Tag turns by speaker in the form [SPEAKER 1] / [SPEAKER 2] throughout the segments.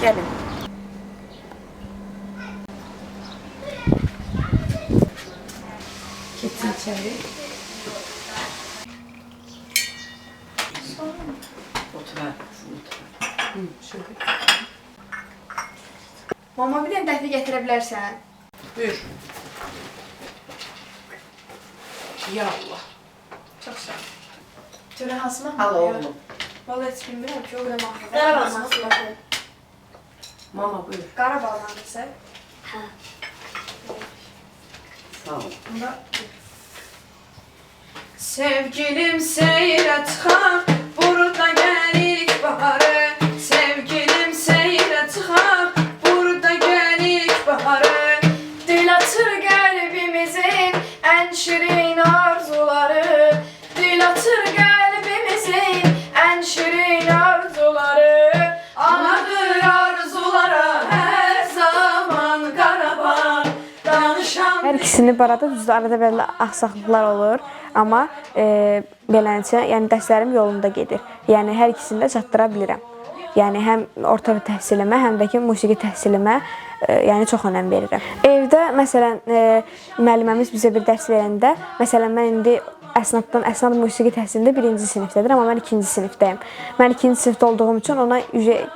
[SPEAKER 1] Gəlin. Keçin içəri. Oturar. Şöyle.
[SPEAKER 2] Mama, bir dənə dəfə gətirə bilərsən?
[SPEAKER 1] Buyur. Ya Allah.
[SPEAKER 2] Çox sağ ol. Görə hansı mahnı?
[SPEAKER 1] Al oğlum.
[SPEAKER 2] Vallahi heç bilmirəm ki, o qədər mahnı.
[SPEAKER 3] Qarabağ.
[SPEAKER 1] Mama buyur.
[SPEAKER 2] Qarabağ mahnısı.
[SPEAKER 3] Hə.
[SPEAKER 1] Sağ ol.
[SPEAKER 2] Bunda sevgilim seyrə çıxar, burada gəlir baharı. Sevgilim seyrə çıxar, burada gəlir baharı. Dil açır qəlbimizin ən şirin arzuları. Dil açır qəlbimizin ən şirin arzuları. Anadır arzulara hər zaman Qarabağ. Danışan
[SPEAKER 4] Hər ikisini barada düzdür, arada belə axsaqlıqlar olur, amma beləncə, yəni dərslərim yolunda gedir. Yəni hər ikisini də çatdıra bilirəm. Yəni həm orta təhsilimə, həm də ki musiqi təhsilimə yəni çox önəm verirəm. Evdə məsələn müəlliməmiz bizə bir dərs verəndə, məsələn mən indi əsnad musiqi təhsilində 1-ci sinifdədir, amma mən 2-ci sinifdəyim. Mən 2-ci sinifdə olduğum üçün ona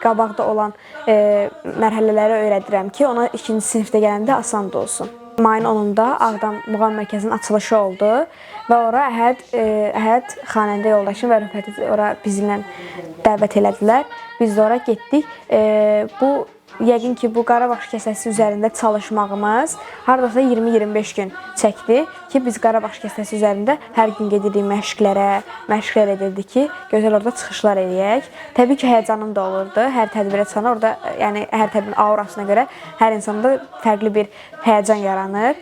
[SPEAKER 4] qabaqda olan mərhələləri öyrədirəm ki, ona 2-ci sinifdə gələndə asan olsun. Mayın 10-da Ağdam Muğam Mərkəzinin açılışı oldu və ora Əhəd xanəndə yoldaşım və Rüfəti ora bizimlə dəvət elədilər. Biz də ora getdik. Yəqin ki, bu Qarabağ şikəstəsi üzərində çalışmağımız hardasa 20-25 gün çəkdi ki, biz Qarabağ şikəstəsi üzərində hər gün gedirik məşqlər edirdik ki, gözəl orada çıxışlar eləyək. Təbii ki, həyəcanım da olurdu. Hər tədbirə çıxanda orada, yəni hər tədbirin aurasına görə hər insanda fərqli bir həyəcan yaranır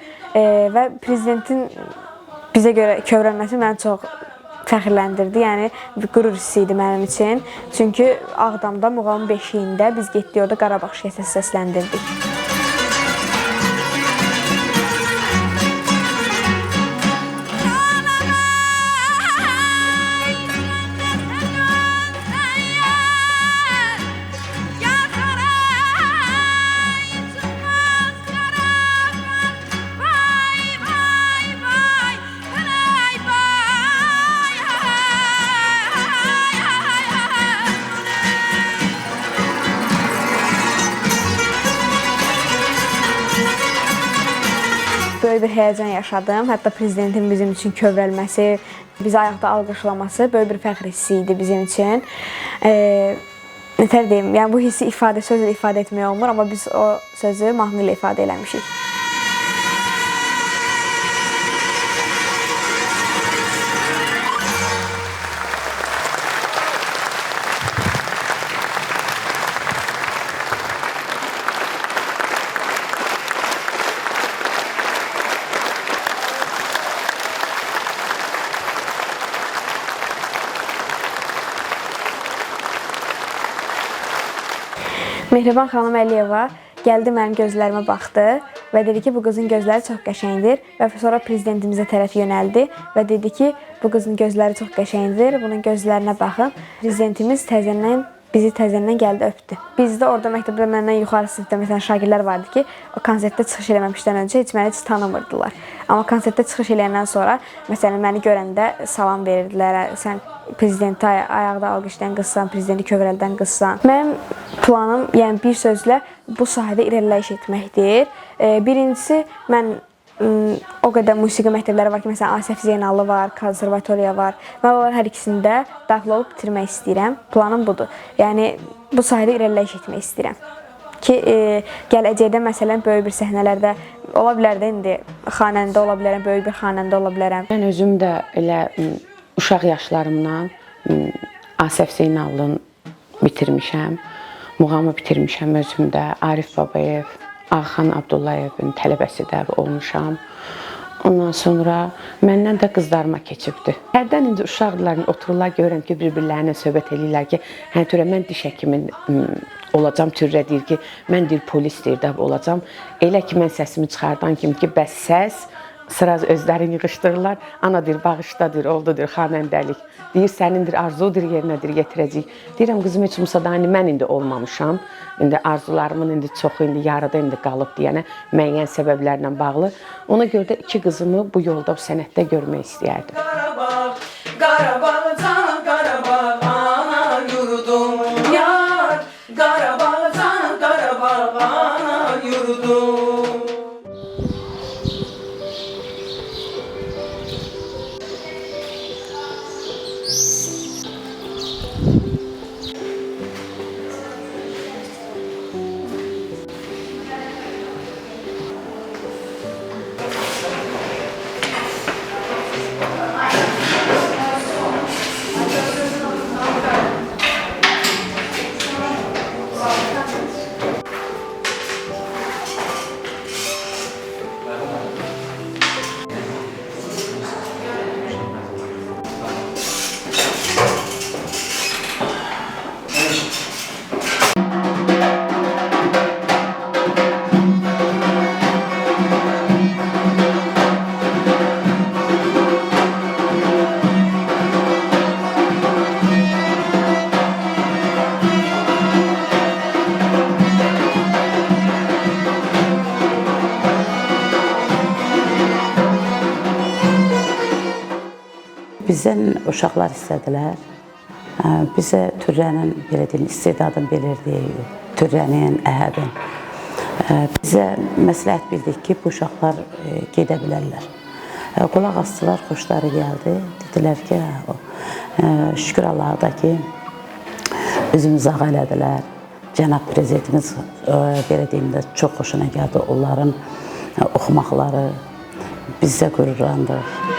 [SPEAKER 4] və prezidentin bizə görə kövrəlməsi məni çox fəxrləndirdi, yəni bir qürur hissi idi mənim üçün. Çünki Ağdamda Muğamın beşiyində biz getdik orada Qarabağ şikəstəsi səsləndirdik. Böyük bir həyəcan yaşadım. Hətta prezidentin bizim üçün kövrəlməsi, bizi ayaqda alqışlaması böyük bir fəxr hissi idi bizim üçün. Nətər deyim, yəni bu hissi sözlə ifadə etmək olmur, amma biz o sözü mahnı ilə ifadə eləmişik. Mehriban xanım Əliyeva gəldi mənim gözlərimə baxdı və dedi ki, bu qızın gözləri çox qəşəngdir və sonra prezidentimizə tərəf yönəldi və dedi ki, bu qızın gözləri çox qəşəngdir, bunun gözlərinə baxın. Prezidentimiz bizi təzəndən gəldi öpdü. Bizdə orada məktəbdə məndən yuxarı sinifdə məsələn şagirdlər vardı ki, o konsertdə çıxış eləməmişdən öncə məni heç tanımırdılar. Amma konsertdə çıxış eləyəndən sonra məsələn məni görəndə salam verirdilər. Sən prezidenti ayaqda alqışlayan qızsan, prezidenti kövrəldən qızsan. Mənim planım, yəni bir sözlə bu sahədə irəliləyiş etməkdir. Birincisi, mən o qədər musiqi məktəbləri var ki, məsələn, Asəf Zeynallı var, konservatoriya var. Mən onların hər ikisində daxil olub bitirmək istəyirəm. Planım budur. Yəni, bu sahədə irəliləyiş etmək istəyirəm. Ki, gələcəkdə, məsələn, böyük bir səhnələrdə ola bilər də indi xanəndə ola bilərəm, böyük bir xanəndə ola bilərəm.
[SPEAKER 5] Mən özüm də elə uşaq yaşlarımdan Asəf Zeynallını bitirmişəm, Muğamı bitirmişəm özümdə, Arif Babayev, Ağxan Abdullayevin tələbəsi də olmuşam. Ondan sonra məndən də qızlarıma keçibdi. Hərdən indi uşaqlar otururlar, görürəm ki, bir-birlərinə söhbət edirlər ki, hə, törə mən diş həkimi olacam, türrə deyir ki, mən deyir polis deyir də olacam. Elə ki, mən səsimi çıxardan kimi ki, bəs səs sıraz özlərini yığışdırırlar. Ana deyir, bağışdadır, oldudur, xanəndəlik. Deyir, sənindir, arzudur, yerinədir, getirəcək. Deyirəm, qızım heç olmasa da mən indi olmamışam. İndi arzularımın indi çoxu indi yarıda indi qalıb deyənə müəyyən səbəblərlə bağlı. Ona görə də iki qızımı bu yolda, bu sənətdə görmək istəyərdim.
[SPEAKER 2] Qarabağ, Qarabağ, can Qarabağ, ana yurdum yar. Qarabağ, can Qarabağ, ana yurdum.
[SPEAKER 3] Bizdən uşaqlar istədilər. Bizə Türrənin, belə deyim, istedadını bilirdik, Türrənin, Əhədin. Bizə məsləhət bildik ki, bu uşaqlar gedə bilərlər. Qulaq astılar, xoşları gəldi. Dedilər ki, şükür Allaha da ki, üzümüzü ağ elədilər. Cənab Prezidentimiz, belə deyim də, çox xoşuna gəldi onların oxumaqları. Biz də qürurlandıq.